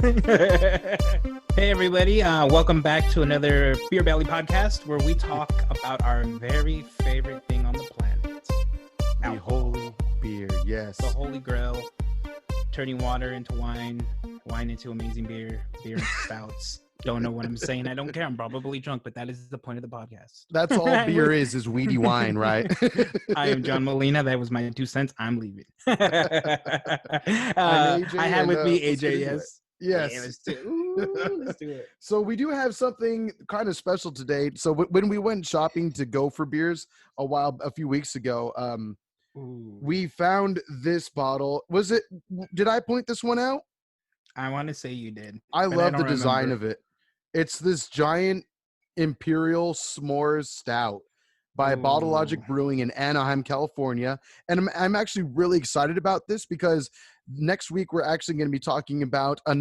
Hey everybody, welcome back to another Beer Belly podcast where we talk about our very favorite thing on the planet. The Alcohol. holy beer, yes. The holy grail, turning water into wine, wine into amazing beer, beer into stouts. Don't know what I'm saying. I don't care. I'm probably drunk, but that is the point of the podcast. That's all beer is weedy wine, right? I am John Molina. That was my 2 cents. I'm leaving. I'm AJ, I have and, with me let's get AJ, into yes. it. Yes. Yeah, let's do it. So we do have something kind of special today. So when we went shopping to go for beers a few weeks ago, we found this bottle. Did I point this one out? I want to say you did. I love the design remember. of it. It's this giant Imperial S'mores Stout by Bottle Logic Brewing in Anaheim, California. And I'm actually really excited about this because next week we're actually going to be talking about a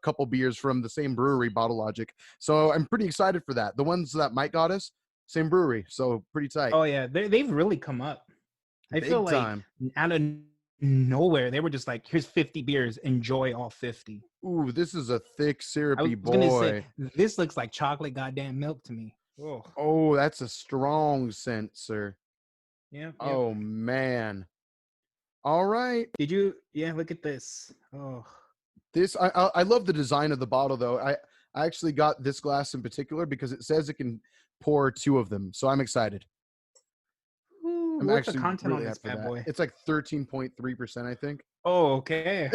couple beers from the same brewery, Bottle Logic. So I'm pretty excited for that. The ones that Mike got us, same brewery. So pretty tight. Oh, yeah. They've really come up. I feel like out of nowhere, they were just like, here's 50 beers. Enjoy all 50. Ooh, this is a thick, syrupy boy. Gonna say, this looks like chocolate goddamn milk to me. Oh, that's a strong scent, sir. Yeah. Oh, man. All right. Did you? Yeah, look at this. Oh. This I love the design of the bottle, though. I actually got this glass in particular because it says it can pour 2 of them. So I'm excited. What's the content on this bad boy? It's like 13.3%, I think. Oh, okay.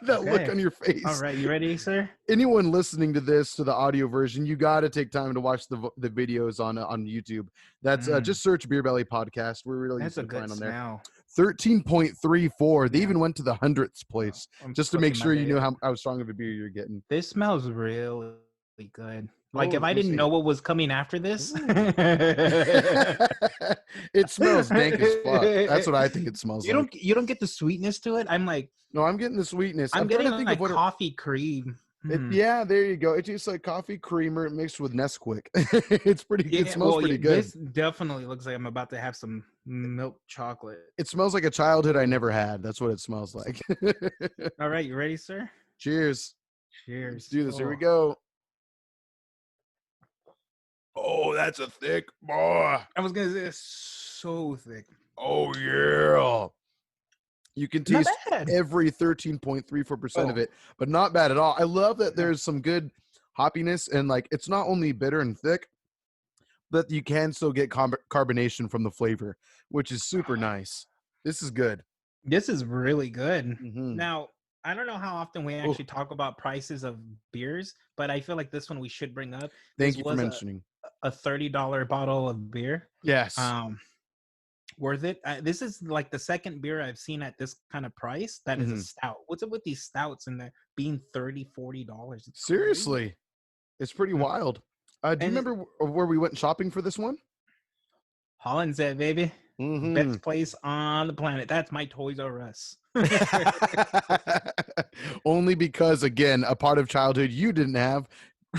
That look on your face. All right, you ready, sir? Anyone listening to this, to the audio version, you got to take time to watch the videos on YouTube. That's just search Beer Belly Podcast. We're really That's a good on smell. There. 13.34. They even went to the 100th place just to make sure you knew how strong of a beer you're getting. This smells really good. Like if I didn't know what was coming after this. It smells dank as fuck. That's what I think it smells like. You don't get the sweetness to it? I'm like, no, I'm getting the sweetness. I'm getting like coffee cream. Yeah, there you go. It tastes like coffee creamer mixed with Nesquik. It's pretty good. It smells pretty good. This definitely looks like I'm about to have some milk chocolate. It smells like a childhood I never had. That's what it smells like. All right, you ready, sir? Cheers. Cheers. Let's do this. Here we go. Oh, that's a thick boy. I was gonna say it's so thick. Oh yeah. You can taste every 13.34% of it, but not bad at all. I love that there's some good hoppiness and like it's not only bitter and thick, but you can still get carbonation from the flavor, which is super nice. This is good. This is really good. Mm-hmm. Now, I don't know how often we actually talk about prices of beers, but I feel like this one we should bring up. Thank you for mentioning. A $30 bottle of beer. Yes. Worth it. This is like the second beer I've seen at this kind of price that is a stout. What's up with these stouts and they're being $30-$40? Seriously. Crazy. It's pretty wild. Do you remember where we went shopping for this one? Holland's Head, baby. Best place on the planet. That's my Toys R Us. Only because, again, a part of childhood you didn't have.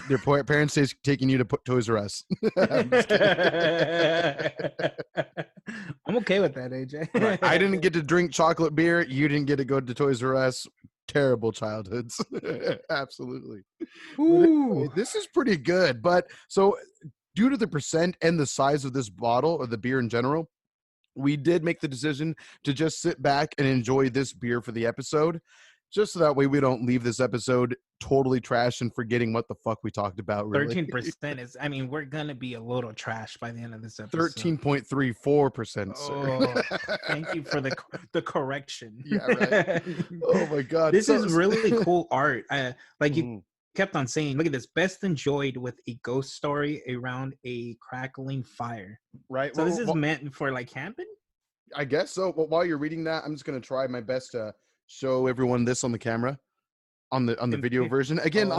Their parents taking you to Toys R Us. I'm okay with that, AJ. Right. I didn't get to drink chocolate beer. You didn't get to go to Toys R Us. Terrible childhoods. Absolutely. Ooh. This is pretty good. But so due to the percent and the size of this bottle or the beer in general, we did make the decision to just sit back and enjoy this beer for the episode. Just so that way we don't leave this episode totally trash and forgetting what the fuck we talked about. Really. 13% is, I mean, we're going to be a little trash by the end of this episode. 13.34%. Oh, thank you for the correction. Yeah, right. Oh my God. This is really cool art. You kept on saying, look at this, best enjoyed with a ghost story around a crackling fire. Right. So this is meant for like camping? I guess so. But while you're reading that, I'm just going to try my best to show everyone this on the camera, on the video version. Again,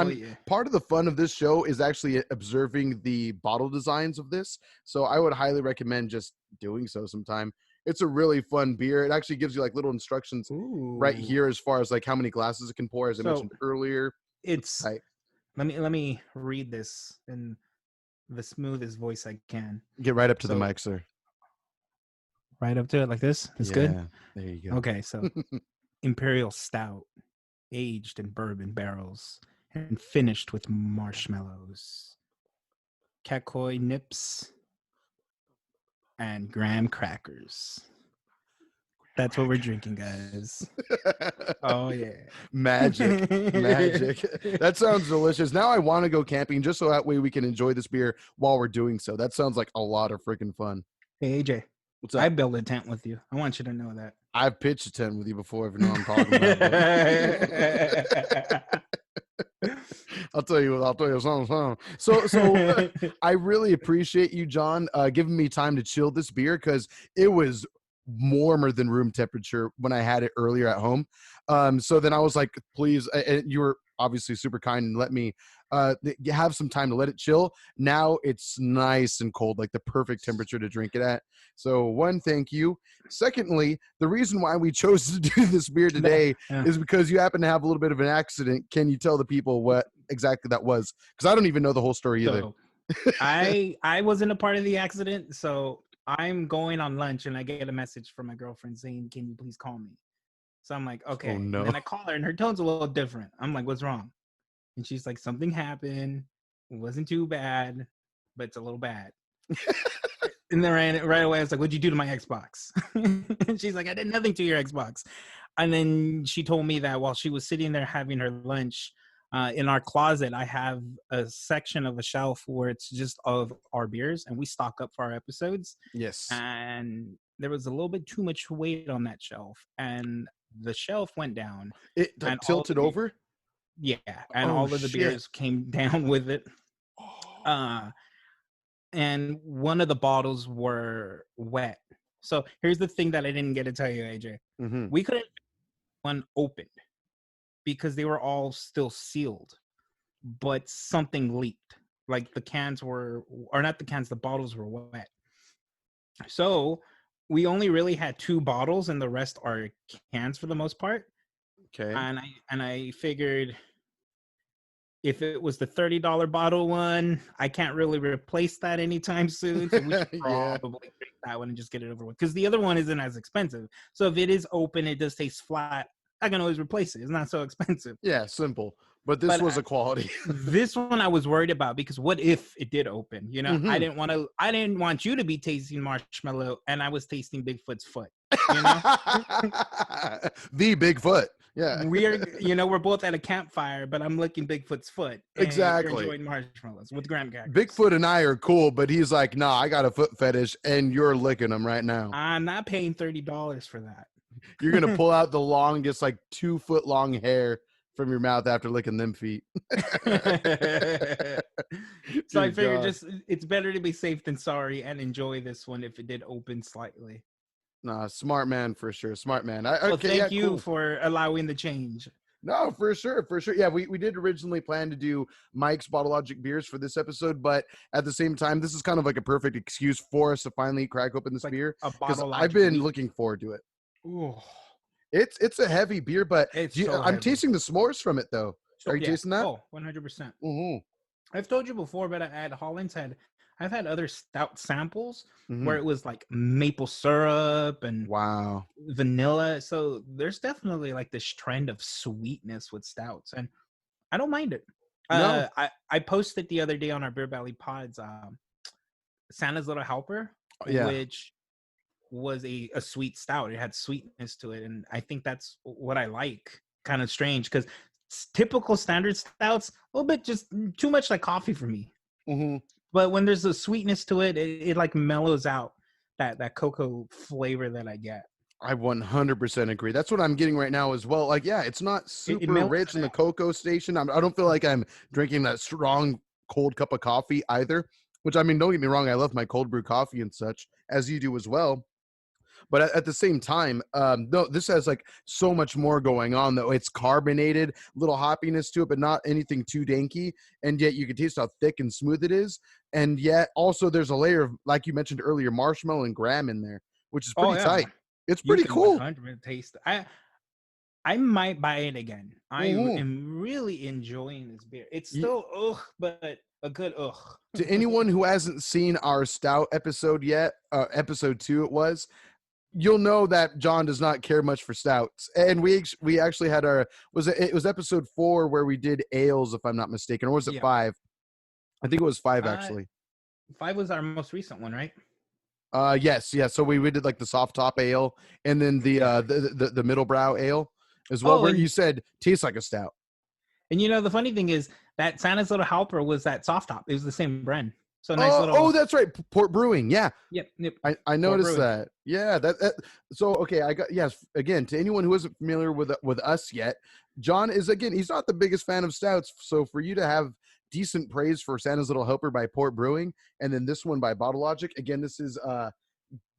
part of the fun of this show is actually observing the bottle designs of this. So I would highly recommend just doing so sometime. It's a really fun beer. It actually gives you like little instructions right here as far as like how many glasses it can pour, as I mentioned earlier. It's let me read this in the smoothest voice I can. Get right up to the mic, sir. Right up to it like this. It's good. There you go. Okay, so Imperial Stout aged in bourbon barrels and finished with marshmallows, Kakoi nips, and graham crackers. That's what we're drinking, guys. Oh yeah. Magic. That sounds delicious. Now I want to go camping just so that way we can enjoy this beer while we're doing so. That sounds like a lot of freaking fun. Hey AJ, What's I up? built a tent with you. I want you to know that. I've pitched a tent with you before, if you know what I'm talking about. I'll tell you something. So I really appreciate you, John, giving me time to chill this beer because it was warmer than room temperature when I had it earlier at home. So then I was like, please, and you were obviously super kind and let me have some time to let it chill. Now it's nice and cold, like the perfect temperature to drink it at. So one, thank you. Secondly, the reason why we chose to do this beer today is because you happen to have a little bit of an accident. Can you tell the people what exactly that was? Because I don't even know the whole story either. So, I wasn't a part of the accident, so I'm going on lunch and I get a message from my girlfriend saying, "Can you please call me?" So I'm like, okay. Oh, no. And then I call her and her tone's a little different. I'm like, what's wrong? And she's like, something happened. It wasn't too bad, but it's a little bad. And then right away, I was like, what'd you do to my Xbox? And she's like, I did nothing to your Xbox. And then she told me that while she was sitting there having her lunch, in our closet, I have a section of a shelf where it's just of our beers and we stock up for our episodes. Yes. And there was a little bit too much weight on that shelf. And the shelf went down. It and tilted over? Yeah. And all of the beers came down with it. And one of the bottles were wet. So here's the thing that I didn't get to tell you, AJ. Mm-hmm. We couldn't one opened because they were all still sealed, but something leaked. Like the cans were, or not the cans, the bottles were wet. So we only really had 2 bottles and the rest are cans for the most part. Okay. And I figured if it was the $30 bottle one, I can't really replace that anytime soon. So we should probably drink that one and just get it over with. Because the other one isn't as expensive. So if it is open, it does taste flat, I can always replace it. It's not so expensive. Yeah, simple. But this was a quality. This one I was worried about because what if it did open? You know, I didn't want you to be tasting marshmallow and I was tasting Bigfoot's foot. You know? The Bigfoot. Yeah. We're both at a campfire, but I'm licking Bigfoot's foot. And exactly. You're enjoying marshmallows with graham crackers. Bigfoot and I are cool, but he's like, nah, I got a foot fetish and you're licking them right now. I'm not paying $30 for that. You're going to pull out the longest, like 2 foot long hair from your mouth after licking them feet. So I figured it's better to be safe than sorry and enjoy this one if it did open slightly. Nah, smart man for sure. Smart man. Thank you for allowing the change. No, for sure. Yeah, we did originally plan to do Mike's Bottle Logic beers for this episode, but at the same time, this is kind of like a perfect excuse for us to finally crack open this beer because I've been looking forward to it. Ooh. It's a heavy beer, but I'm tasting the s'mores from it though. Are you tasting that? Oh, 100%. Mm-hmm. I've told you before, but at Holland's I've had other stout samples where it was like maple syrup and vanilla. So there's definitely like this trend of sweetness with stouts, and I don't mind it. No. I posted the other day on our Beer Valley Pods, Santa's Little Helper, which was a sweet stout. It had sweetness to it, and I think that's what I like. Kind of strange because typical standard stouts, a little bit just too much like coffee for me. Mm-hmm. But when there's a sweetness to it, it like mellows out that cocoa flavor that I get. I 100% agree. That's what I'm getting right now as well. Like, yeah, it's not super rich in the cocoa station. I don't feel like I'm drinking that strong cold cup of coffee either, which, I mean, don't get me wrong. I love my cold brew coffee and such, as you do as well. But at the same time, no, this has like so much more going on though. It's carbonated, little hoppiness to it, but not anything too danky. And yet you can taste how thick and smooth it is. And yet also there's a layer of, like you mentioned earlier, marshmallow and graham in there, which is pretty tight. It's pretty cool. 100% taste. I might buy it again. I am really enjoying this beer. It's still but a good To anyone who hasn't seen our stout episode yet, episode 2 it was, you'll know that John does not care much for stouts. And we actually had it was episode 4 where we did ales, if I'm not mistaken, or was it Yeah. 5? I think it was 5 Uh, actually. 5 was our most recent one, right? Yes. So we did like the soft top ale, and then the middle brow ale as well, Oh, where you said tastes like a stout. and you know the funny thing is that Santa's Little Helper was that soft top. It was the same brand. So nice little. Oh, that's right, Port Brewing. Yeah, Yep. I noticed that. Yeah, so okay. I got yes. Again, to anyone who isn't familiar with us yet, John is he's not the biggest fan of stouts. So for you to have decent praise for Santa's Little Helper by Port Brewing, and then this one by Bottle Logic. Again, this is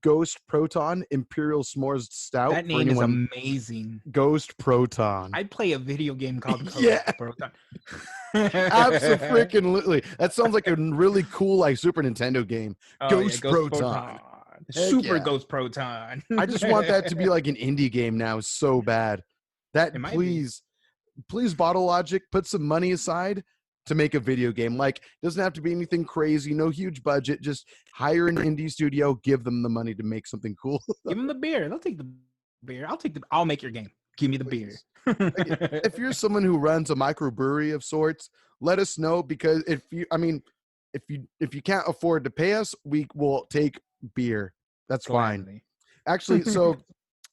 Ghost Proton Imperial S'mores Stout. That name is amazing. Ghost Proton. I'd play a video game called Yeah. Proton. Absolutely. That sounds like a really cool like Super Nintendo game. Ghost Proton. Super Ghost Proton. I just want that to be like an indie game now so bad. Please, Bottle Logic, put some money aside to make a video game. Like, doesn't have to be anything crazy, no huge budget. Just hire an indie studio, give them the money to make something cool. Give them the beer. They'll take the beer. I'll make your game. Give me the beer. If you're someone who runs a microbrewery of sorts, let us know, because if you can't afford to pay us, we will take beer. That's fine. Actually, so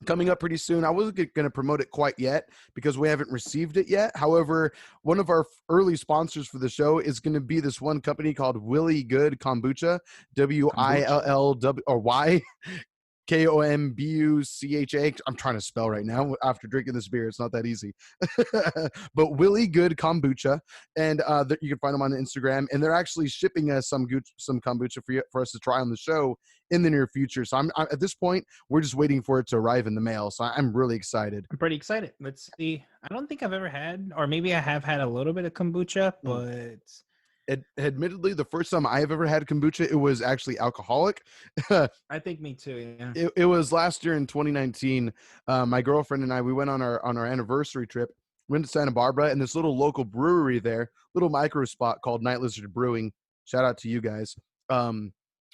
coming up pretty soon. I wasn't going to promote it quite yet because we haven't received it yet. However, one of our early sponsors for the show is going to be this one company called Willie Good Kombucha, WILLW or Y. KOMBUCHA. I'm trying to spell right now after drinking this beer. It's not that easy. But Willie Good Kombucha, and you can find them on Instagram. And they're actually shipping us some kombucha for us to try on the show in the near future. So I'm at this point, we're just waiting for it to arrive in the mail. So I'm really excited. I'm pretty excited. Let's see. I don't think I've ever had, or maybe I have had a little bit of kombucha, but admittedly, the first time I've ever had kombucha, it was actually alcoholic. I think me too. Yeah. It was last year in 2019. My girlfriend and I, we went on our anniversary trip. Went to Santa Barbara, and this little local brewery there, little micro spot called Night Lizard Brewing. Shout out to you guys.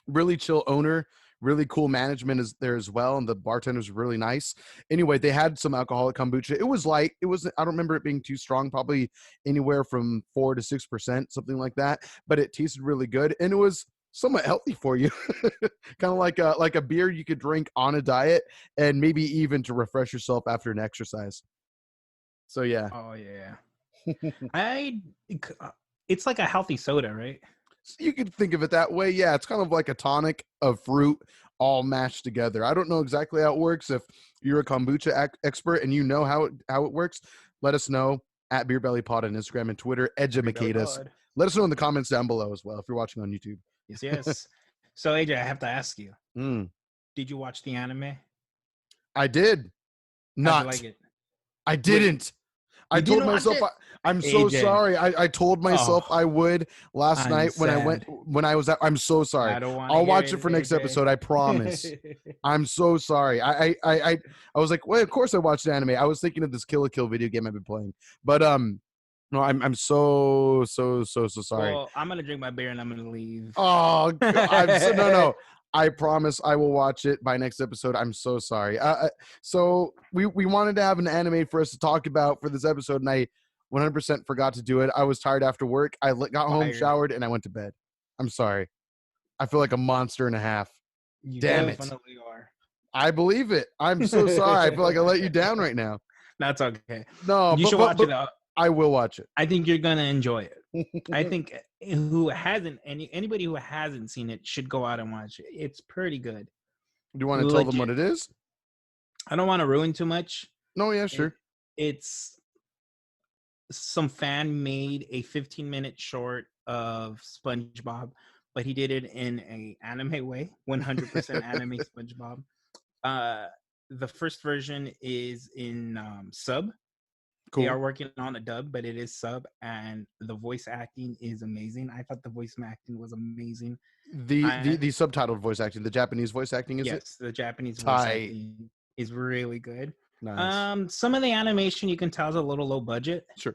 Really chill owner. Really cool management is there as well, and the bartender's really nice. Anyway, they had some alcoholic kombucha. It was light. I don't remember it being too strong, probably anywhere from 4 to 6%, something like that. But it tasted really good, and it was somewhat healthy for you. Kind of like a beer you could drink on a diet, and maybe even to refresh yourself after an exercise. So yeah. Oh yeah. It's like a healthy soda, right? You could think of it that way. Yeah, it's kind of like a tonic of fruit all mashed together. I don't know exactly how it works. If you're a kombucha expert and you know how it works, let us know at Beer Belly Pod on Instagram and Twitter. Educate us. Let us know in the comments down below as well if you're watching on YouTube. Yes. So AJ, I have to ask you. Did you watch the anime? I did. Not. How'd you like it? I didn't. I told myself I'm so AJ. Sorry. I told myself I would last night when I was at. I'm so sorry. I'll watch it for next episode. I promise. I'm so sorry. I was like, well, of course I watched anime. I was thinking of this Kill la Kill video game I've been playing, but no, I'm so sorry. Well, I'm gonna drink my beer and I'm gonna leave. Oh, God. No. I promise I will watch it by next episode. I'm so sorry. So we wanted to have an anime for us to talk about for this episode, and I 100% forgot to do it. I was tired after work. I got home, showered, and I went to bed. I'm sorry. I feel like a monster and a half. Damn it. Are. I believe it. I'm so sorry. I feel like I let you down right now. That's okay. No, you should watch it. I will watch it. I think you're gonna enjoy it. I think anybody who hasn't seen it should go out and watch it. It's pretty good. Do you want to tell them what it is? I don't want to ruin too much. No, yeah, sure. It's some fan made a 15-minute short of SpongeBob, but he did it in an anime way, 100% anime SpongeBob. The first version is in sub. Cool. They are working on a dub, but it is sub, and the voice acting is amazing. I thought the voice acting was amazing. The subtitled voice acting, the Japanese voice acting, is it? Yes, the Japanese voice acting is really good. Nice. Some of the animation you can tell is a little low budget, sure,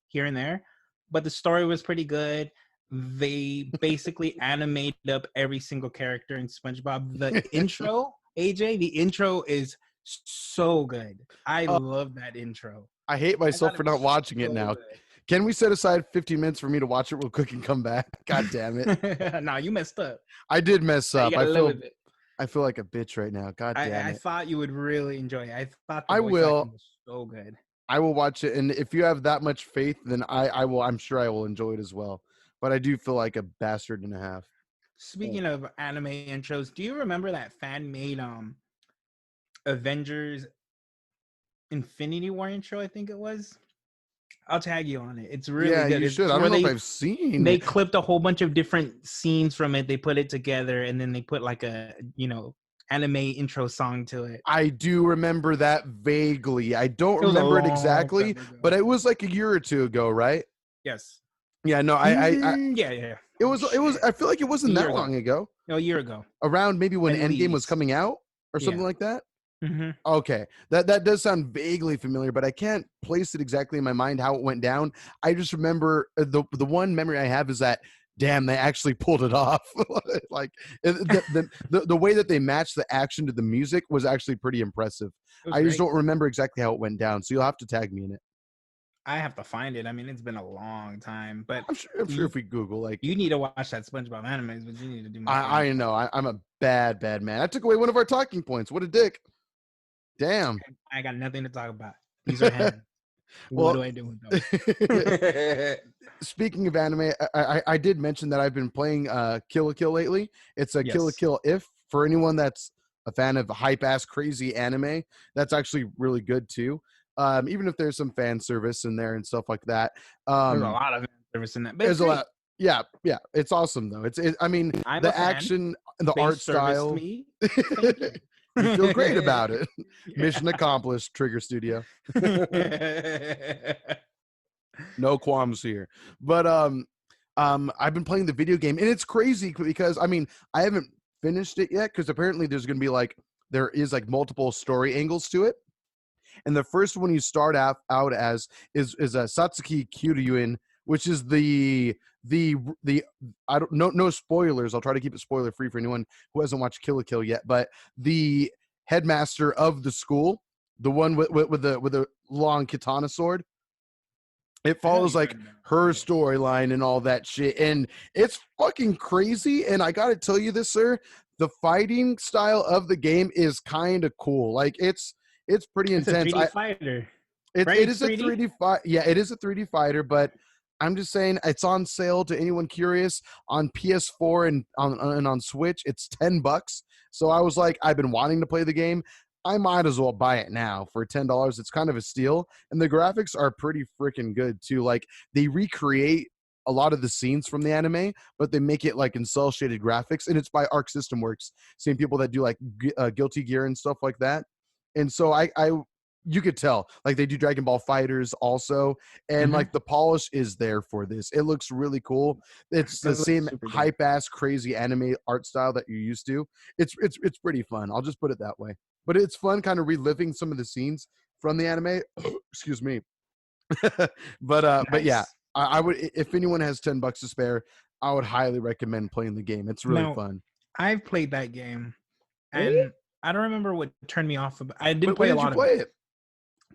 here and there, but the story was pretty good. They basically animated up every single character in SpongeBob. The intro AJ, the intro is so good. I Uh, love that intro. I hate I thought myself it for not was watching it so now. good. Can we set aside 15 minutes for me to watch it real quick and come back? God damn it. Nah, you messed up. I did mess You up. gotta live with it. I feel like a bitch right now. God damn I it. thought you would really enjoy it. I thought the I voice acting will. was so good. I will watch it, and if you have that much faith, then I will. I'm sure I will enjoy it as well. But I do feel like a bastard and a half. Speaking of anime intros, do you remember that fan made Avengers Infinity War intro? I think it was. I'll tag you on it. It's really Yeah, good. you should. It's I don't where know if I've seen they it. clipped a whole bunch of different scenes from it. They put it together, and then they put like a anime intro song to it. I do remember that vaguely. I don't It was a remember it long exactly, time ago. but it was like a year or two ago, right? Yes. Yeah, no, Yeah. it Oh, was. shit. I feel like it A wasn't year that ago. long ago. No, a year ago. Around maybe when At Endgame was least. coming out or something Yeah. like that. Mm-hmm. Okay, that does sound vaguely familiar, but I can't place it exactly in my mind how it went down. I just remember the one memory I have is that damn, they actually pulled it off. Like the way that they matched the action to the music was actually pretty impressive. It was I just great. don't remember exactly how it went down, so you'll have to tag me in it. I have to find it. I mean, it's been a long time, but I'm sure if we Google, like, you need to watch that SpongeBob anime, but you need to do my favor. I know I'm a bad man. I took away one of our talking points. What a dick! Damn. I got nothing to talk about. These are hands. What Well, do I do with them? speaking of anime, I did mention that I've been playing Kill la Kill lately. It's a Kill la Yes. Kill if for anyone that's a fan of hype ass crazy anime. That's actually really good too. Even if there's some fan service in there and stuff like that. There's a lot of service in that, but it's There's a great. lot. Yeah, it's awesome though. I mean, I'm a the fan. action, the They art serviced style. me. Thank you. You feel great about it. Yeah. Mission accomplished. Trigger Studio. No qualms here. But I've been playing the video game, and it's crazy because I mean I haven't finished it yet because apparently there's going to be there is multiple story angles to it. And the first one you start out as is a Satsuki Kiryuin, which is the I don't no spoilers. I'll try to keep it spoiler free for anyone who hasn't watched Kill la Kill yet. But the headmaster of the school, the one with the long katana sword, it follows like her storyline and all that shit, and it's fucking crazy. And I gotta tell you this, sir, the fighting style of the game is kind of cool. Like it's pretty It's a intense. 3D fighter. It Right? is a 3D fight. Yeah, it is a 3D fighter, but I'm just saying it's on sale to anyone curious on PS4 and on Switch. It's $10. So I was like, I've been wanting to play the game. I might as well buy it now for $10. It's kind of a steal, and the graphics are pretty freaking good too. Like they recreate a lot of the scenes from the anime, but they make it like in cel shaded graphics, and it's by Arc System Works, same people that do like Guilty Gear and stuff like that. And so I you could tell like they do Dragon Ball Fighters also, and Mhm. like the polish is there for this. It looks really cool. It's the It looks same super dope. hype ass crazy anime art style that you're used to. It's pretty fun. I'll just put it that way. But it's fun kind of reliving some of the scenes from the anime. Excuse me. But yeah, Nice. I would, if anyone has $10 to spare, I would highly recommend playing the game. It's really Now, fun. I've played that game, Oh, and I don't remember what turned me off. I didn't when play a did you lot of play it it?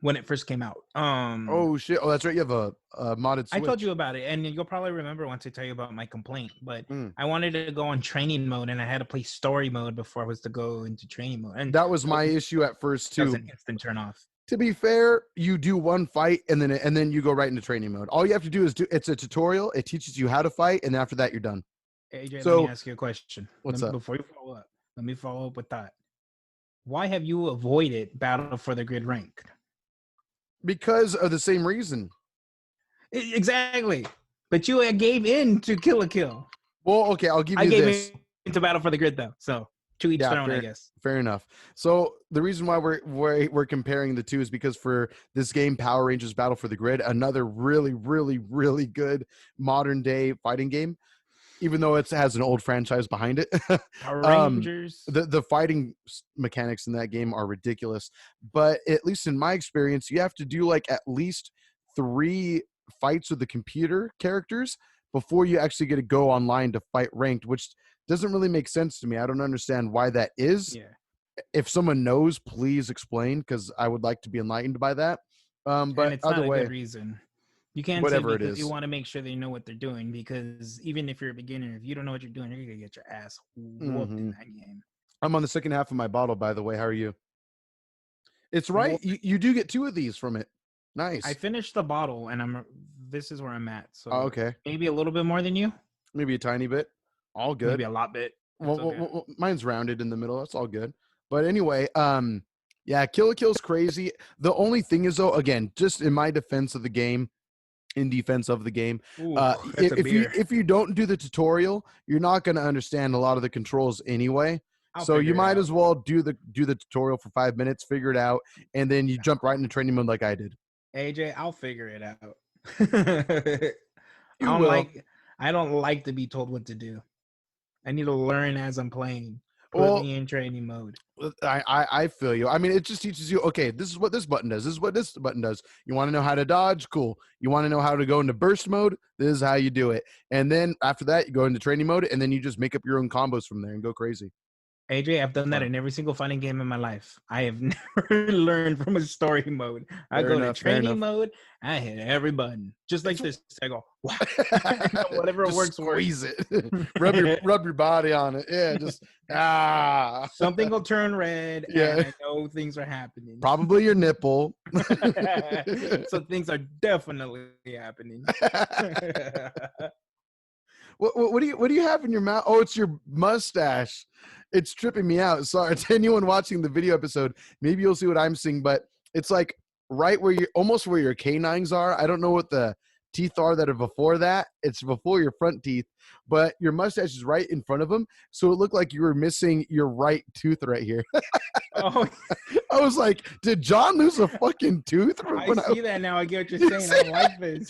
when it first came out. Oh shit! Oh, that's right. You have a modded Switch. I told you about it, and you'll probably remember once I tell you about my complaint. But Mm. I wanted to go on training mode, and I had to play story mode before I was to go into training mode. And That was my issue at first that was too. an instant turn off. To be fair, you do one fight and then you go right into training mode. All you have to do is it's a tutorial. It teaches you how to fight, and after that, you're done. AJ, So, let me ask you a question. What's up? Before you follow up, let me follow up with that. Why have you avoided Battle for the Grid rank? Because of the same reason. Exactly. But you gave in to Kill la Kill. Well, okay, I'll give you I gave this. in to Battle for the Grid though. So to each their own, I guess. Fair enough. So the reason why we're comparing the two is because for this game, Power Rangers Battle for the Grid, another really, really, really good modern day fighting game, even though it has an old franchise behind it. Power Rangers. The fighting mechanics in that game are ridiculous. But at least in my experience, you have to do like at least 3 fights with the computer characters before you actually get to go online to fight ranked, which doesn't really make sense to me. I don't understand why that is. Yeah. If someone knows, please explain, because I would like to be enlightened by that. And But it's other not a good way, reason. You can't say whatever it because you is. want to make sure they know what they're doing, because even if you're a beginner, if you don't know what you're doing, you're gonna get your ass whooped in Hmm. that game. I'm on the second half of my bottle, by the way. How are you? It's I'm right. over, You do get 2 of these from it. I Nice. finished the bottle, and this is where I'm at. Oh, So okay. maybe a little bit more than you, Maybe a tiny bit. All maybe good. a lot bit. It's Well, okay. mine's rounded in the middle. That's all good. But anyway, yeah, Kill la Kill's crazy. The only thing is, though, again, just in my defense of the game, in defense of the game, Ooh, that's a beer. if you don't do the tutorial, you're not going to understand a lot of the controls anyway. I'll So you figure it might out. as well do the tutorial for 5 minutes, figure it out, and then you jump right into training mode like I did. AJ, I'll figure it out. You will. I don't like to be told what to do. I need to learn as I'm playing. Put Well, me in training mode. I feel you. I mean, it just teaches you, okay, this is what this button does. This is what this button does. You want to know how to dodge? Cool. You want to know how to go into burst mode? This is how you do it. And then after that, you go into training mode, and then you just make up your own combos from there and go crazy. AJ, I've done that Fun. in every single fighting game in my life. I have never learned from a story mode. I Fair go to enough. Fair training enough. mode. I hit every button, just like It's this. I go, wow. Whatever just works. squeeze it. rub your body on it. Yeah, just Something will turn red, and yeah. I know things are happening. Probably your nipple. So things are definitely happening. What do you have in your mouth? Oh, it's your mustache. It's tripping me out. Sorry to anyone watching the video episode. Maybe you'll see what I'm seeing, but it's like right where you almost where your canines are. I don't know what the teeth are that are before that. It's before your front teeth, but your mustache is right in front of them. So it looked like you were missing your right tooth right here. Oh, I was like, did John lose a fucking tooth? I see that now. I get what you're saying. I don't like this.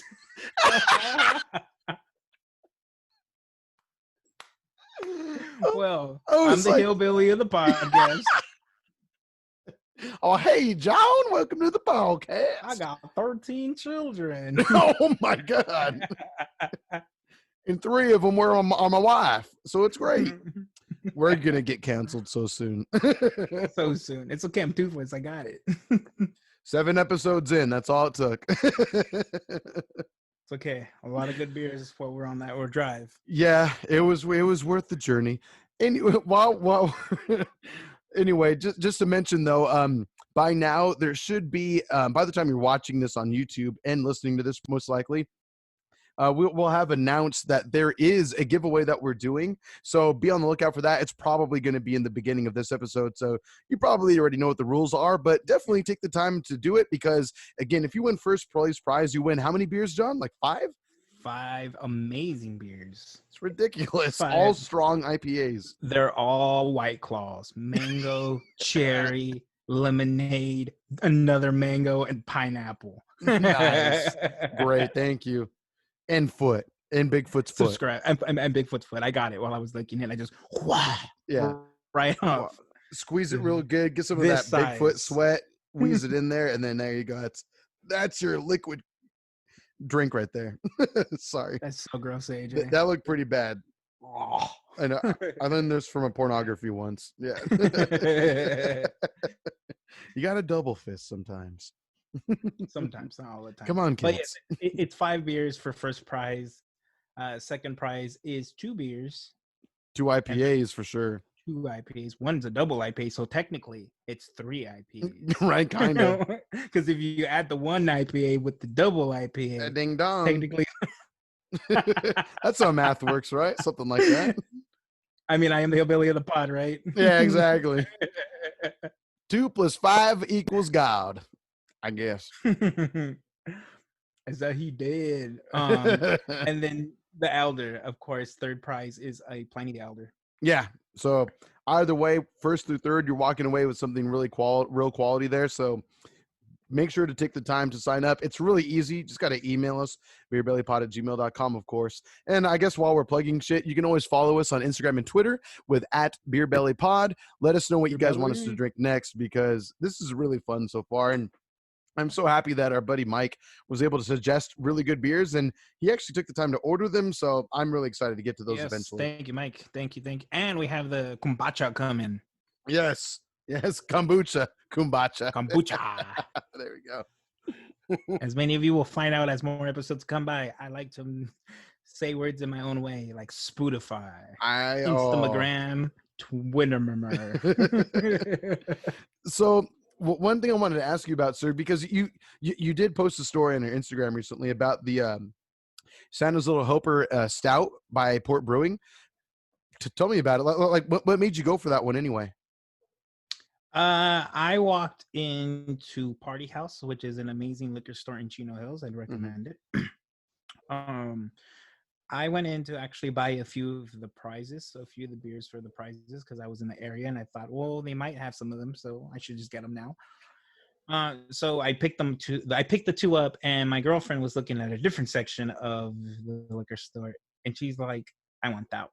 Well, I'm the hillbilly of the podcast. Oh, hey, John, welcome to the podcast. I got 13 children. Oh, my God. And 3 of them were on my wife. So it's great. We're going to get canceled so soon. So soon. It's okay. I'm toothless. I got it. 7 episodes in. That's all it took. It's okay. A lot of good beers while we're on that or drive. Yeah, it was worth the journey. Anyway, anyway, just to mention though, by now there should be by the time you're watching this on YouTube and listening to this, most likely, we'll have announced that there is a giveaway that we're doing. So be on the lookout for that. It's probably going to be in the beginning of this episode. So you probably already know what the rules are, but definitely take the time to do it because, again, if you win first place prize, you win how many beers, John? Like 5? 5 amazing beers. It's ridiculous. 5. All strong IPAs. They're all White Claws. Mango, cherry, lemonade, another mango, and pineapple. Nice. Great. Thank you. And foot. And Bigfoot's foot. Subscribe. And Bigfoot's foot. I got it while I was looking at it. I just, Yeah. right off. Squeeze it real good. Get some of This that Bigfoot size. sweat. Wheeze it in there. And then there you go. That's your liquid drink right there. Sorry. That's so gross, AJ. That looked pretty bad. Oh. I know. I learned this from a pornography once. Yeah. You got to double fist sometimes. Sometimes, not all the time. Come on, But kids. yeah, it's 5 beers for first prize. Second prize is 2 beers. 2 IPAs for sure. 2 IPAs. One's a double IPA, so technically it's 3 IPAs. Right, kind of. Because if you add the 1 IPA with the double IPA, Ding dong. technically. That's how math works, right? Something like that. I mean, I am the hillbilly of the pod, right? Yeah, exactly. 2 + 5 = God, I guess. Is that he did. And then the Elder, of course, third prize is a Pliny the Elder. Yeah. So either way, first through third, you're walking away with something really real quality there. So make sure to take the time to sign up. It's really easy. Just got to email us, beerbellypod@gmail.com, of course. And I guess while we're plugging shit, you can always follow us on Instagram and Twitter with @beerbellypod. Let us know what you guys want us to drink next because this is really fun so far. And I'm so happy that our buddy Mike was able to suggest really good beers, and he actually took the time to order them. So I'm really excited to get to those eventually. Thank you, Mike. Thank you. And we have the kombucha coming. Yes. Yes, kombucha, kumbacha. Kombucha. There we go. As many of you will find out as more episodes come by, I like to say words in my own way, like Spootify, Instagram, Twittermer. So one thing I wanted to ask you about, sir, because you did post a story on your Instagram recently about the Santa's Little Helper Stout by Port Brewing. Tell me about it. Like what made you go for that one anyway? I walked into Party House, which is an amazing liquor store in Chino Hills. I'd recommend it. I went in to actually buy a few of the prizes, so a few of the beers for the prizes, because I was in the area and I thought, well, they might have some of them, so I should just get them now. So I picked the two up, and my girlfriend was looking at a different section of the liquor store, and she's like, I want that one.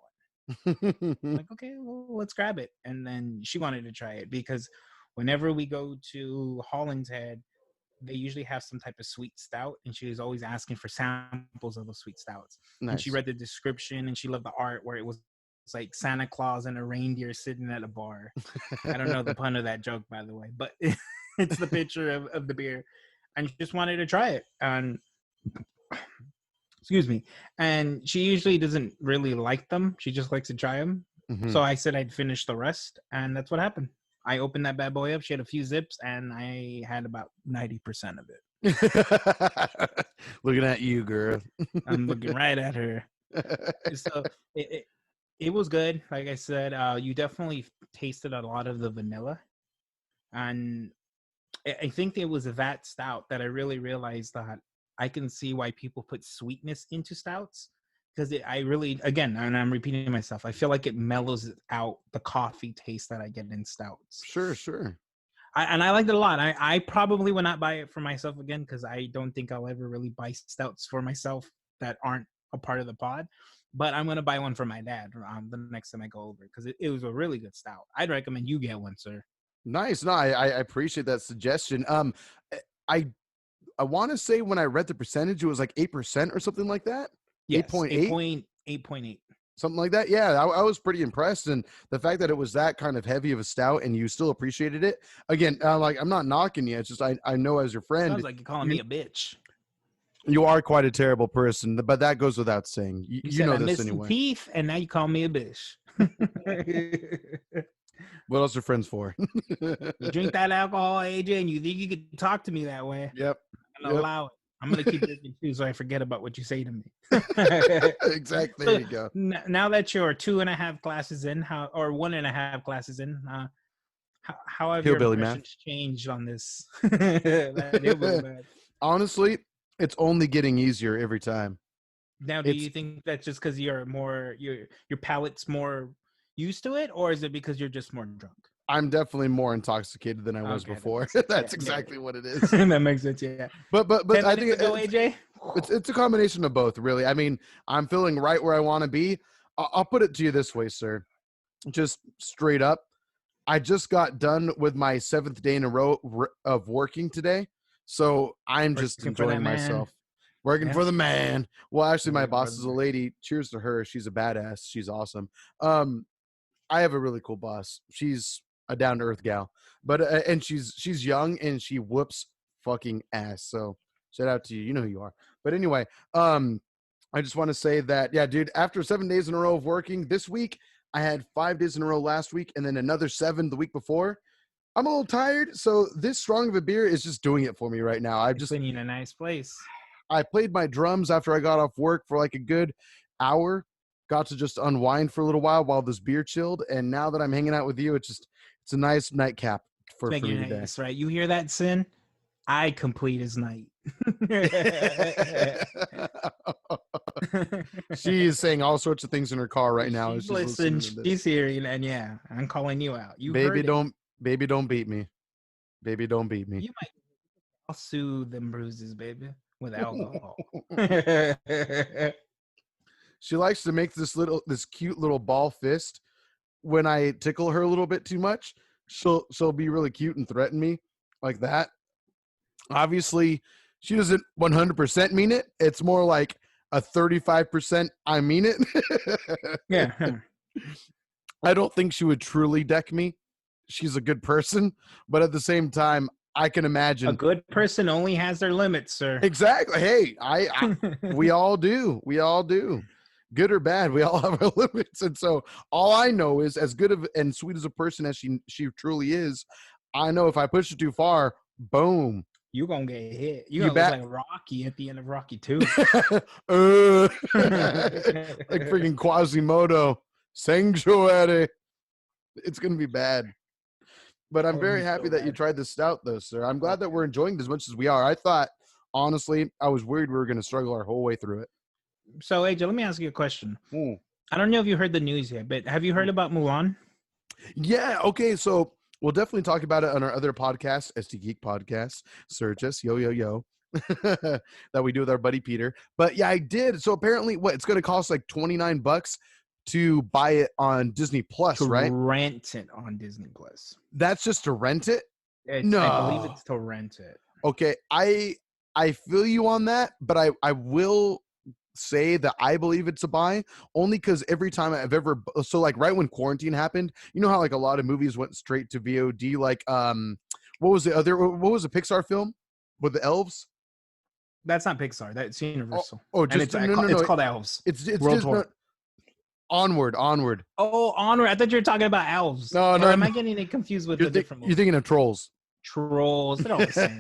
I'm like, okay, well, let's grab it. And then she wanted to try it because whenever we go to Holland's Head, they usually have some type of sweet stout, and she was always asking for samples of those sweet stouts. Nice. And she read the description, and she loved the art where it was like Santa Claus and a reindeer sitting at a bar. I don't know the pun of that joke, by the way, but it's the picture of the beer. And she just wanted to try it. And excuse me. And she usually doesn't really like them. She just likes to try them. Mm-hmm. So I said I'd finish the rest, and that's what happened. I opened that bad boy up. She had a few zips, and I had about 90% of it. Looking at you, girl. I'm looking right at her. So it was good. Like I said, you definitely tasted a lot of the vanilla. And I think it was that stout that I really realized that I can see why people put sweetness into stouts. Because I really, again, and I'm repeating myself, I feel like it mellows out the coffee taste that I get in stouts. Sure. And I liked it a lot. I probably will not buy it for myself again because I don't think I'll ever really buy stouts for myself that aren't a part of the pod. But I'm going to buy one for my dad the next time I go over because it was a really good stout. I'd recommend you get one, sir. Nice. No, I appreciate that suggestion. I want to say when I read the percentage, it was like 8% or something like that. Yes, 8.8. Something like that. Yeah, I was pretty impressed. And the fact that it was that kind of heavy of a stout and you still appreciated it. Again, like I'm not knocking you. It's just I know as your friend. Sounds like you're calling me a bitch. You are quite a terrible person, but that goes without saying. You know this anyway. Teeth, and now you call me a bitch. What else are friends for? You drink that alcohol, AJ, and you think you could talk to me that way. Yep. I'm gonna allow it. I'm gonna keep drinking too, so I forget about what you say to me. Exactly. There you go. Now that you're 2.5 classes in, or 1.5 classes in, how have your impressions changed on this? Honestly, it's only getting easier every time. Now, do you think that's just because your palate's more used to it, or is it because you're just more drunk? I'm definitely more intoxicated than I was before. That's exactly what it is. That makes sense. Yeah. But I think AJ, it's a combination of both, really. I mean, I'm feeling right where I want to be. I'll put it to you this way, sir. Just straight up. I just got done with my 7th day in a row of working today. So I'm just enjoying myself. Working for the man. Well, actually, my boss is a lady. Cheers to her. She's a badass. She's awesome. I have a really cool boss. She's a down-to-earth gal. But and she's young and she whoops fucking ass. So shout out to you. You know who you are. But anyway, I just want to say that, yeah, dude, after 7 days in a row of working this week, I had 5 days in a row last week and then another 7 the week before. I'm a little tired, so this strong of a beer is just doing it for me right now. I've just been in a nice place. I played my drums after I got off work for like a good hour. Got to just unwind for a little while this beer chilled, and now that I'm hanging out with you, it's a nice nightcap for me today. Nice, right? You hear that, Sin? I complete his night. She is saying all sorts of things in her car right now. She's hearing, and yeah, I'm calling you out. Baby, don't beat me. Baby, don't beat me. I'll soothe them bruises, baby, with alcohol. She likes to make this cute little ball fist. When I tickle her a little bit too much, she'll be really cute and threaten me like that. Obviously, she doesn't 100% mean it. It's more like a 35% I mean it. Yeah. I don't think she would truly deck me. she's a good person, but at the same time, I can A imagine. good person only has their limits, sir. Exactly. Hey, we all do. We all do. Good or bad, we all have our limits. And so all I know is, as good of and sweet as a person as she truly is, I know if I push it too far, boom. You're gonna get hit. You're You gonna look bet. like Rocky at the end of Rocky 2. Like freaking Quasimodo. Sanctuary. It's gonna be bad. But I'm very happy that you tried this stout, though, sir. I'm glad that we're enjoying it as much as we are. I thought, honestly, I was worried we were going to struggle our whole way through it. So, AJ, let me ask you a question. I don't know if you heard the news yet, but have you heard about Mulan? Yeah. Okay. So we'll definitely talk about it on our other podcast, SD Geek Podcast. Search us, yo, that we do with our buddy Peter. But yeah, I did. So apparently, it's going to cost like $29 to buy it on Disney Plus, right? Rent it on Disney Plus. That's just to rent it? No, I believe it's to rent it. Okay, I feel you on that, but I will say that I believe it's a buy only because every time I've ever like right when quarantine happened, you know how like a lot of movies went straight to VOD, like what was the Pixar film with the elves? That's not Pixar. That's Universal. Just it's called Elves. It's World Tour. Onward. Oh, Onward. I thought you were talking about Elves. No. Am I getting it confused with the different movie? You're thinking of Trolls. Trolls. They're all the same.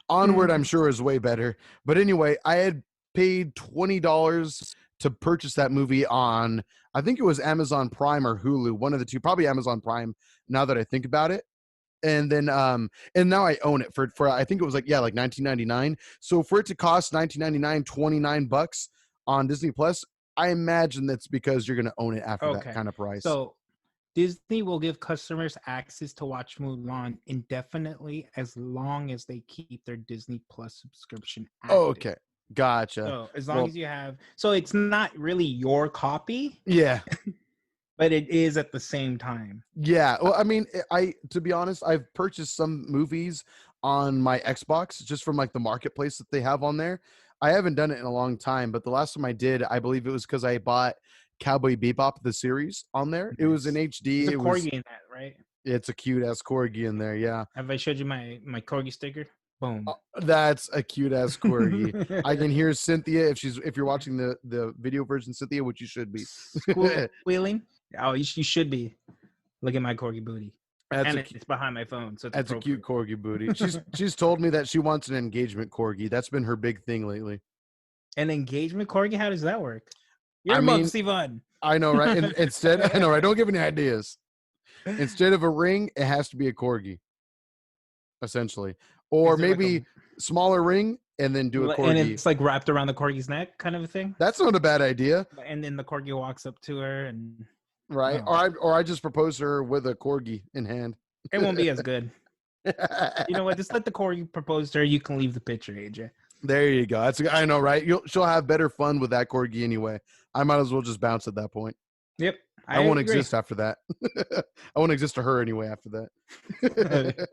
Onward, I'm sure, is way better. But anyway, I had paid $20 to purchase that movie on, I think it was Amazon Prime or Hulu, one of the two, probably Amazon Prime, now that I think about it. And then and now I own it for I think it was like $19.99. So for it to cost $19.99, $29 on Disney Plus, I imagine that's because you're going to own it after that kind of price. So Disney will give customers access to watch Mulan indefinitely as long as they keep their Disney Plus subscription active. Oh, okay. Gotcha. So as long as you have, so it's not really your copy. Yeah. But it is at the same time. Yeah. Well, I mean, to be honest, I've purchased some movies on my Xbox just from like the marketplace that they have on there. I haven't done it in a long time, but the last time I did, I believe it was because I bought Cowboy Bebop, the series, on there. It was in HD. There's a corgi in that, right? It's a cute ass corgi in there. Yeah. Have I showed you my corgi sticker? Boom. That's a cute ass corgi. I can hear Cynthia if you're watching the video version, Cynthia, which you should be. Squealing. Oh, you should be. Look at my corgi booty. It's behind my phone, so that's a cute corgi booty. She's told me that she wants an engagement corgi. That's been her big thing lately. An engagement corgi? How does that work? You're Muggsy Vun. I know, right? Instead, I know, right? Don't give any ideas. Instead of a ring, it has to be a corgi, essentially, or maybe like smaller ring and then do a corgi. And it's like wrapped around the corgi's neck, kind of a thing. That's not a bad idea. And then the corgi walks up to her and. Right. Oh. Or I just propose to her with a corgi in hand. It won't be as good. You know what? Just let the corgi propose to her. You can leave the picture, AJ. There you go. I know, right? She'll have better fun with that corgi anyway. I might as well just bounce at that point. Yep. I won't exist after that. I won't exist to her anyway after that.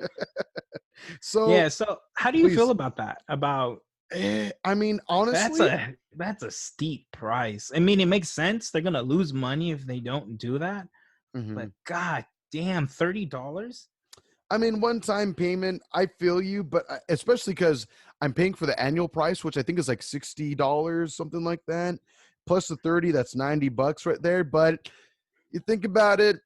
So how do you feel about that? I mean, honestly, that's a steep price. I mean, it makes sense. They're gonna lose money if they don't do that. Mm-hmm. But god damn, $30. I mean, one-time payment. I feel you, but especially because I'm paying for the annual price, which I think is like $60, something like that, plus the $30. That's $90 right there. But you think about it,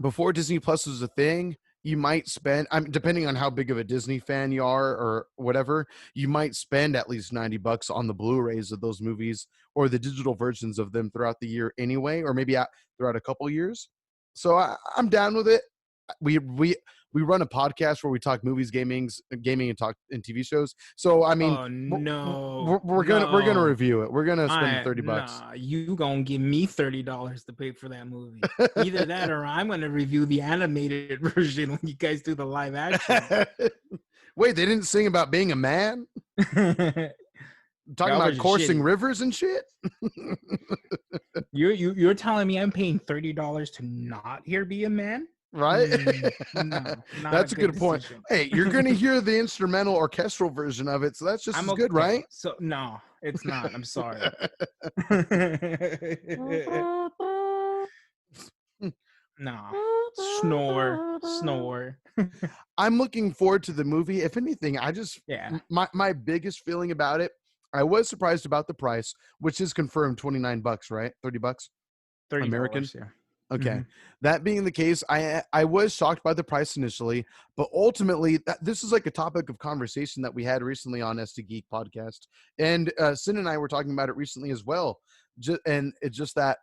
before Disney Plus was a thing, you might spend, depending on how big of a Disney fan you are or whatever, you might spend at least $90 on the Blu-rays of those movies or the digital versions of them throughout the year anyway, or maybe throughout a couple years. So I'm down with it. We run a podcast where we talk movies, gaming, and talk in TV shows. So I mean, we're gonna review it. We're gonna spend $30. Nah, you gonna give me $30 to pay for that movie? Either that, or I'm gonna review the animated version when you guys do the live action. Wait, they didn't sing about being a man? Talking about coursing rivers and shit. You're telling me I'm paying $30 to not hear "Be a Man"? Right? No, that's a good point. Hey, you're going to hear the instrumental orchestral version of it, so that's just as good, right? So no, it's not. I'm sorry. No. Snore. I'm looking forward to the movie. If anything, Yeah. my biggest feeling about it, I was surprised about the price, which is confirmed $29, right? $30 American. $30. Yeah. Okay. Hmm. That being the case, I was shocked by the price initially, but ultimately this is like a topic of conversation that we had recently on SD Geek podcast. And Sin and I were talking about it recently as well. And it's just that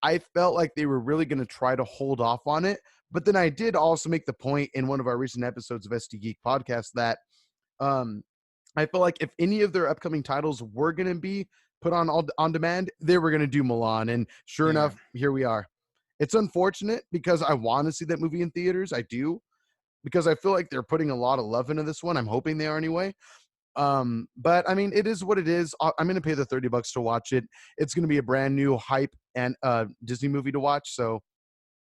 I felt like they were really going to try to hold off on it. But then I did also make the point in one of our recent episodes of SD Geek podcast that um, I feel like if any of their upcoming titles were going to be put on demand, they were going to do Milan. And sure Yeah. enough, here we are. It's unfortunate because I want to see that movie in theaters. I do, because I feel like they're putting a lot of love into this one. I'm hoping they are anyway. But I mean, it is what it is. I'm going to pay the $30 to watch it. It's going to be a brand new hype and Disney movie to watch. So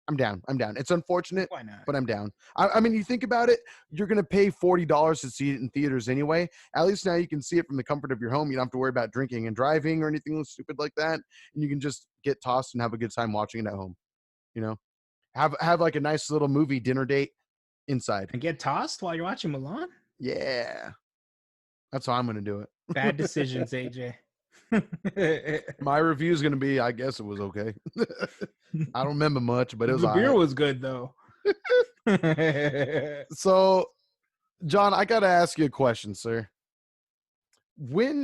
I'm down. I'm down. It's unfortunate, Why not? but I'm down. I mean, you think about it, you're going to pay $40 to see it in theaters anyway. At least now you can see it from the comfort of your home. You don't have to worry about drinking and driving or anything stupid like that. And you can just get tossed and have a good time watching it at home. You know, have like a nice little movie dinner date inside. And get tossed while you're watching Milan? Yeah. That's how I'm going to do it. Bad decisions, AJ. My review is going to be, I guess it was okay. I don't remember much, but it was the all beer right. was good though. So, John, I got to ask you a question, sir.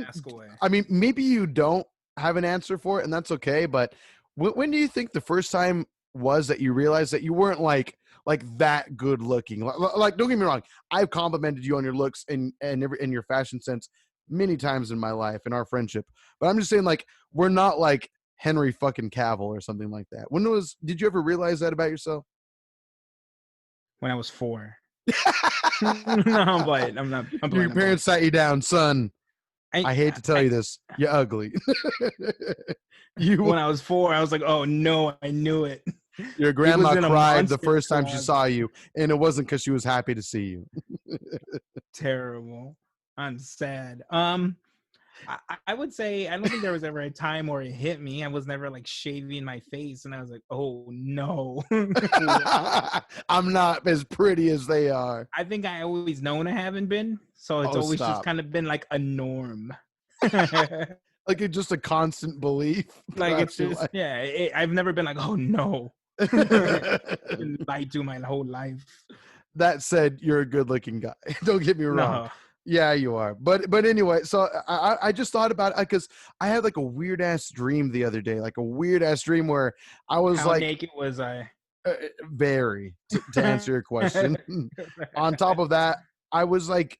Ask away. I mean, maybe you don't have an answer for it, and that's okay, but when do you think the first time was that you realized that you weren't like that good looking? Like, don't get me wrong, I've complimented you on your looks and in your fashion sense many times in my life in our friendship, but I'm just saying, like, we're not like Henry fucking Cavill or something like that. Did you ever realize that about yourself? When I was 4. No, I'm playing. I'm not. I'm Your playing. parents sat you down, son. I hate to tell you this. You're ugly. When I was 4, I was like, "Oh no, I knew it." Your He was grandma in a cried the monster first time she squad. saw you, and it wasn't because she was happy to see you. Terrible. I'm sad. I would say I don't think there was ever a time where it hit me. I was never like shaving my face, and I was like, "Oh no." I'm not as pretty as they are. I think I always known I haven't been, so it's Oh, always just stop. kind of been like a norm. Like it's just a constant belief. Like it's just I've never been like, "Oh no." I've been lied to my whole life. That said, you're a good-looking guy. Don't get me wrong. No. Yeah, you are. But anyway, so I just thought about it because I had like a weird ass dream the other day, like a weird ass dream where I was How like, naked was I? very to answer your question. On top of that, I was like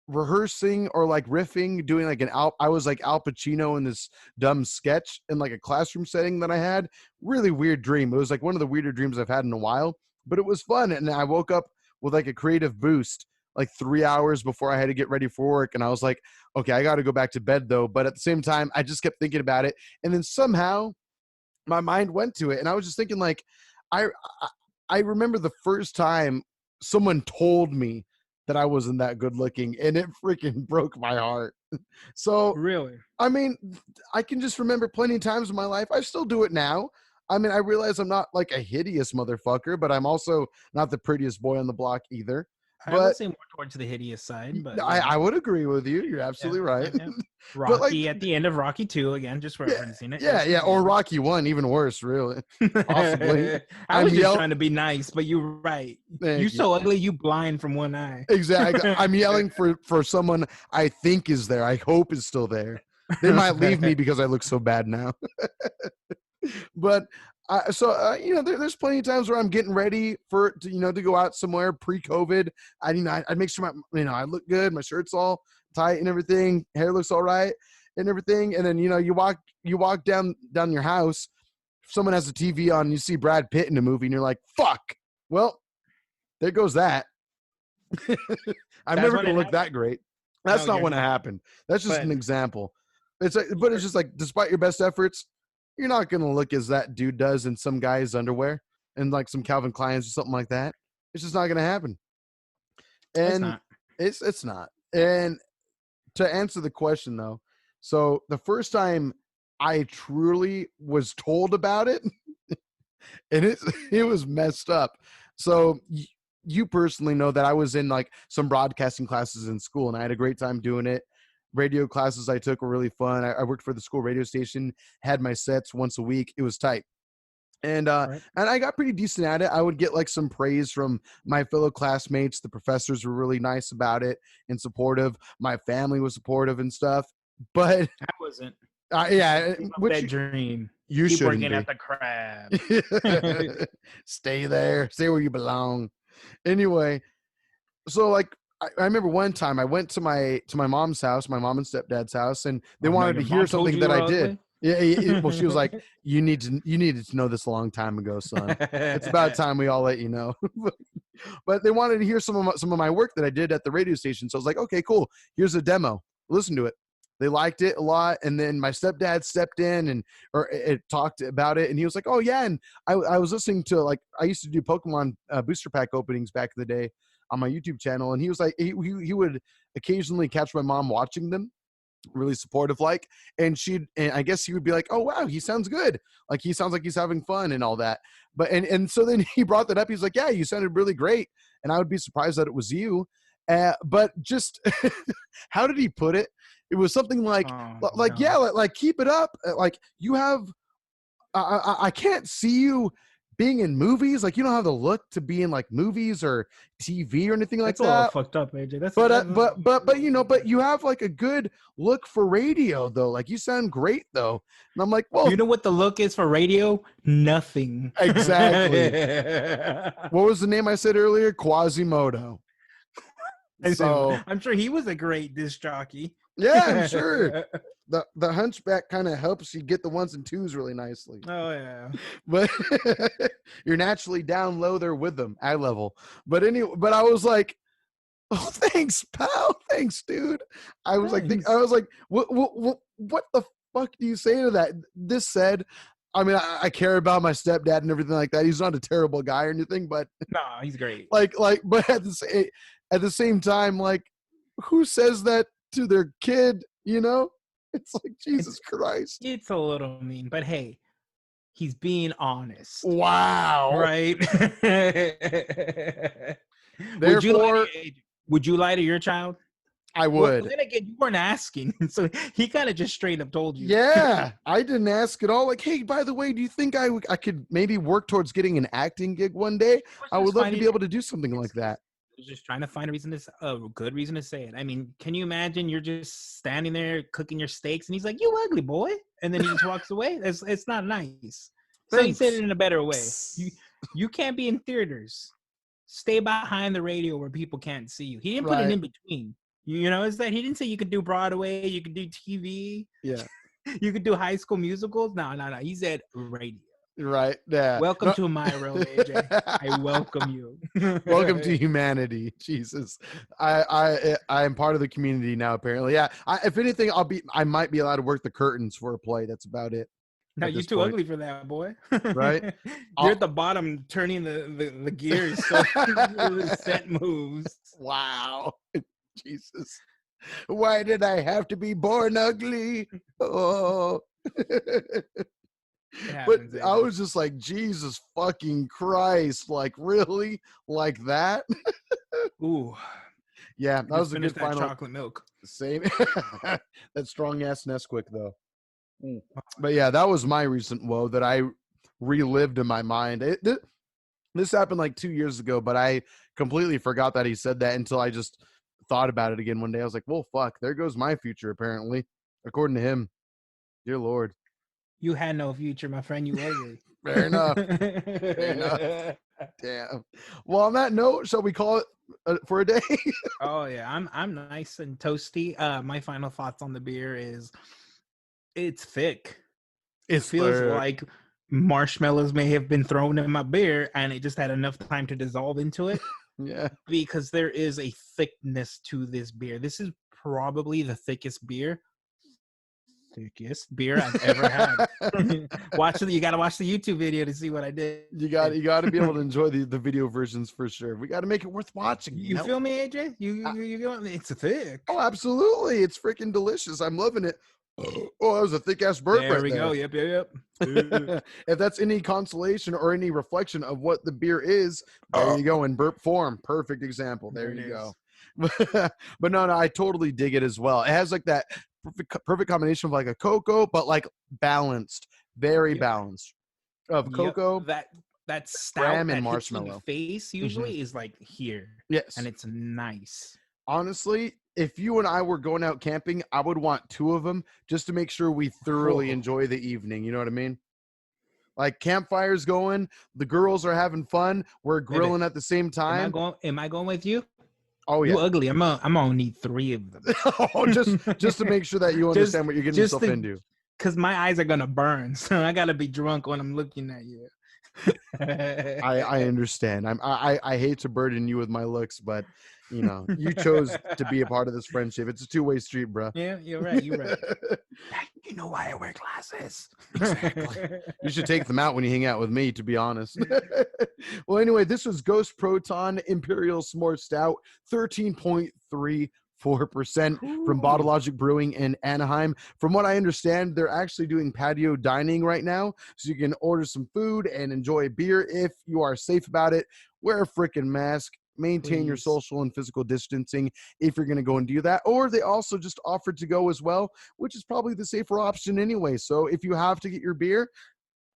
rehearsing or like riffing, doing like I was like Al Pacino in this dumb sketch in like a classroom setting that I had. Really weird dream. It was like one of the weirder dreams I've had in a while, but it was fun. And I woke up with like a creative boost like 3 hours before I had to get ready for work. And I was like, okay, I got to go back to bed though. But at the same time, I just kept thinking about it. And then somehow my mind went to it. And I was just thinking like, I, I remember the first time someone told me that I wasn't that good looking, and it freaking broke my heart. So, Really? I mean, I can just remember plenty of times in my life. I still do it now. I mean, I realize I'm not like a hideous motherfucker, but I'm also not the prettiest boy on the block either. I would But say more towards the hideous side, but I would agree with you. You're absolutely right. yeah. But like, Rocky at the end of Rocky 2, again, just yeah, referencing it. yeah, or Rocky 1, even worse, really. Possibly. I was just trying to be nice, but you're right. You so ugly, you blind from one eye. Exactly. I'm yelling for someone I think is there. I hope is still there. They might leave me because I look so bad now. But there's plenty of times where I'm getting ready to go out somewhere pre-COVID. I'd make sure I look good. My shirt's all tight and everything. Hair looks all right and everything. And then you walk down your house. Someone has a TV on. And you see Brad Pitt in a movie, and you're like, "Fuck." Well, there goes that. I'm never gonna look that great. That's not when it happened. That's just an example. It's just like, despite your best efforts, you're not gonna look as that dude does in some guy's underwear and like some Calvin Klein's or something like that. It's just not gonna happen. And it's not. And to answer the question though, so the first time I truly was told about it and it was messed up. So you personally know that I was in like some broadcasting classes in school, and I had a great time doing it. Radio classes I took were really fun. I worked for the school radio station, had my sets once a week. It was tight. Right. And I got pretty decent at it. I would get like some praise from my fellow classmates. The professors were really nice about it and supportive. My family was supportive and stuff. But I wasn't. yeah, Give up which that dream. you Keep shouldn't working be. at the crab. Stay there. Stay where you belong. Anyway, so like I remember one time I went to my mom's house, my mom and stepdad's house, and they Oh no, wanted your to hear mom told something you you that were I did. ugly? Yeah, well, she was like, you needed to know this a long time ago, son. It's about time we all let you know." But they wanted to hear some of my work that I did at the radio station. So I was like, okay, cool. Here's a demo. Listen to it. They liked it a lot. And then my stepdad stepped in and it talked about it. And he was like, oh yeah. And I was listening to, like, I used to do Pokemon booster pack openings back in the day on my YouTube channel. And he was like, he would occasionally catch my mom watching them, really supportive, like, and I guess he would be like, oh wow, he sounds good, like he sounds like he's having fun and all that. But and so then he brought that up. He's like, yeah, you sounded really great, and I would be surprised that it was you. But just how did he put it? It was something like Oh yeah, no. like keep it up, like you have I can't see you being in movies, like you don't have the look to be in like movies or TV or anything like That's a little that. fucked up, AJ. But you know, but you have like a good look for radio though. Like you sound great though. And I'm like, well, you know what the look is for radio? Nothing. exactly. What was the name I said earlier? Quasimodo. So I'm sure he was a great disc jockey. yeah, I'm sure. The hunchback kind of helps you get the ones and twos really nicely. Oh yeah. But you're naturally down low there with them, eye level. But anyway, but I was like, oh, thanks, pal. Thanks, dude. I was like, what the fuck do you say to that? This said, I mean, I care about my stepdad and everything like that. He's not a terrible guy or anything, but No, he's great. but at the same time, like, who says that to their kid? You know, it's like Jesus Christ. It's a little mean, but hey, he's being honest. Wow. Right? Therefore, would you lie to your child? I would. Well, then again, you weren't asking, so he kind of just straight up told you. Yeah, I didn't ask at all. Like, hey, by the way, do you think I could maybe work towards getting an acting gig one day? I would love to be able to do something like that. Just trying to find a good reason to say it. I mean, can you imagine you're just standing there cooking your steaks, and he's like, "You ugly boy," and then he just walks away? It's not nice. So he said it in a better way. You can't be in theaters. Stay behind the radio where people can't see you. He didn't put it in between. You know, is that he didn't say you could do Broadway, you could do TV, yeah, you could do High School Musicals. No. He said radio. Right. Yeah. Welcome to my world, AJ. I welcome you. Welcome to humanity. Jesus. I am part of the community now, apparently. Yeah. If anything, I might be allowed to work the curtains for a play. That's about it. No, you're too ugly for that, boy. Right? You're at the bottom turning the gears so the set moves. Wow. Jesus. Why did I have to be born ugly? Oh. But I was just like, Jesus fucking Christ. Like, really? Like that? Ooh. Yeah, that was a good final. Chocolate milk. Same. That strong ass Nesquik though. But yeah, that was my recent woe that I relived in my mind. This happened like 2 years ago, but I completely forgot that he said that until I just thought about it again one day. I was like, well, fuck, there goes my future, apparently, according to him. Dear Lord. You had no future, my friend. You ugly. Fair enough. Fair enough. Damn. Well, on that note, shall we call it for a day? Oh yeah, I'm nice and toasty. My final thoughts on the beer is it's thick. It feels like marshmallows may have been thrown in my beer and it just had enough time to dissolve into it. Yeah. Because there is a thickness to this beer. This is probably the thickest beer I've ever had. You gotta watch the YouTube video to see what I did. You got to be able to enjoy the video versions for sure. We got to make it worth watching. You feel me, AJ? You it's thick. Oh, absolutely. It's freaking delicious. I'm loving it. Oh, that was a thick ass burp There right we there. go. Yep. If that's any consolation or any reflection of what the beer is, there you go, in burp form. Perfect example. There you go. But no, I totally dig it as well. It has like that perfect combination of like a cocoa, but like balanced, very balanced of cocoa, That stout graham, that and hits you in the marshmallow. face usually is like here, Yes. and it's nice. Honestly, if you and I were going out camping, I would want 2 of them just to make sure we thoroughly enjoy the evening. You know what I mean? Like campfires going, the girls are having fun, we're grilling at the same time. Am I going with you? Oh You yeah. ugly. I'm gonna need 3 of them. Oh, just to make sure that you understand what you're getting yourself into. Because my eyes are gonna burn, so I gotta be drunk when I'm looking at you. I understand. I hate to burden you with my looks, but you know, you chose to be a part of this friendship. It's a two-way street, bro. Yeah, you're right. You're right. You know why I wear glasses? Exactly. You should take them out when you hang out with me, to be honest. Well, anyway, this was Ghost Proton Imperial S'more Stout, 13.34% from Bottle Logic Brewing in Anaheim. From what I understand, they're actually doing patio dining right now, so you can order some food and enjoy beer if you are safe about it. Wear a freaking mask. Maintain your social and physical distancing if you're going to go and do that. Or they also just offered to go as well, which is probably the safer option anyway. So if you have to get your beer,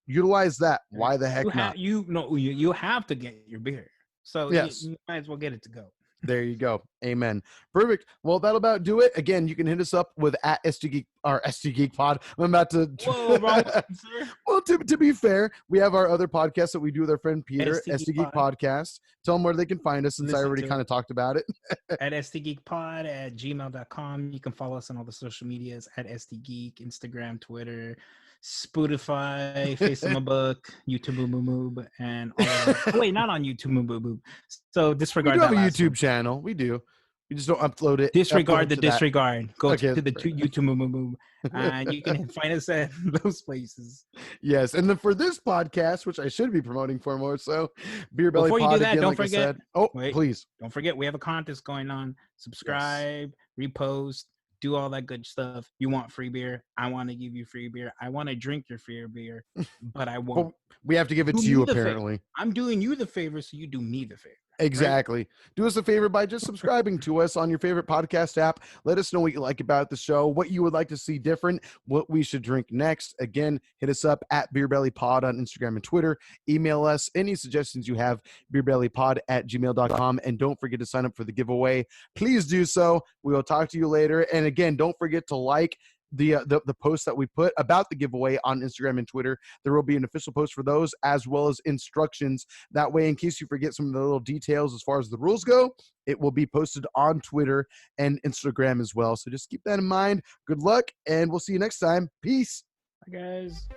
utilize that. Why the heck not? You have to get your beer. So yes, you might as well get it to go. There you go. Amen. Perfect. Well, that'll about do it. Again, you can hit us up with at SD Geek or SD Geek Pod. I'm about to. Whoa, wrong answer. Well, to be fair, we have our other podcast that we do with our friend Peter, SD Geek Podcast. Tell them where they can find us, since I already kind of talked about it. At SDGeekPod at gmail.com. You can follow us on all the social medias at SDGeek, Instagram, Twitter, Spotify, Facebook, YouTube, and all that. Wait, not on YouTube. So disregard that. We do have a YouTube one. channel. We do. We just don't upload it. Disregard the disregard. That. Go to the YouTube and you can find us at those places. Yes, and then for this podcast, which I should be promoting for more, so Beer Belly. Before Pod, you do that, again, don't like forget. Wait, please don't forget we have a contest going on. Subscribe, repost, do all that good stuff. You want free beer? I want to give you free beer. I want to drink your free beer, but I won't. Well, we have to give it to you, apparently. I'm doing you the favor, so you do me the favor. Exactly. Right? Do us a favor by just subscribing to us on your favorite podcast app. Let us know what you like about the show, what you would like to see different, what we should drink next. Again, hit us up at BeerBellyPod on Instagram and Twitter. Email us any suggestions you have, beerbellypod@gmail.com. And don't forget to sign up for the giveaway. Please do so. We will talk to you later. And again, don't forget to like the post that we put about the giveaway on Instagram and Twitter. There will be an official post for those, as well as instructions. That way, in case you forget some of the little details as far as the rules go, it will be posted on Twitter and Instagram as well. So just keep that in mind. Good luck, and we'll see you next time. Peace. Bye, guys.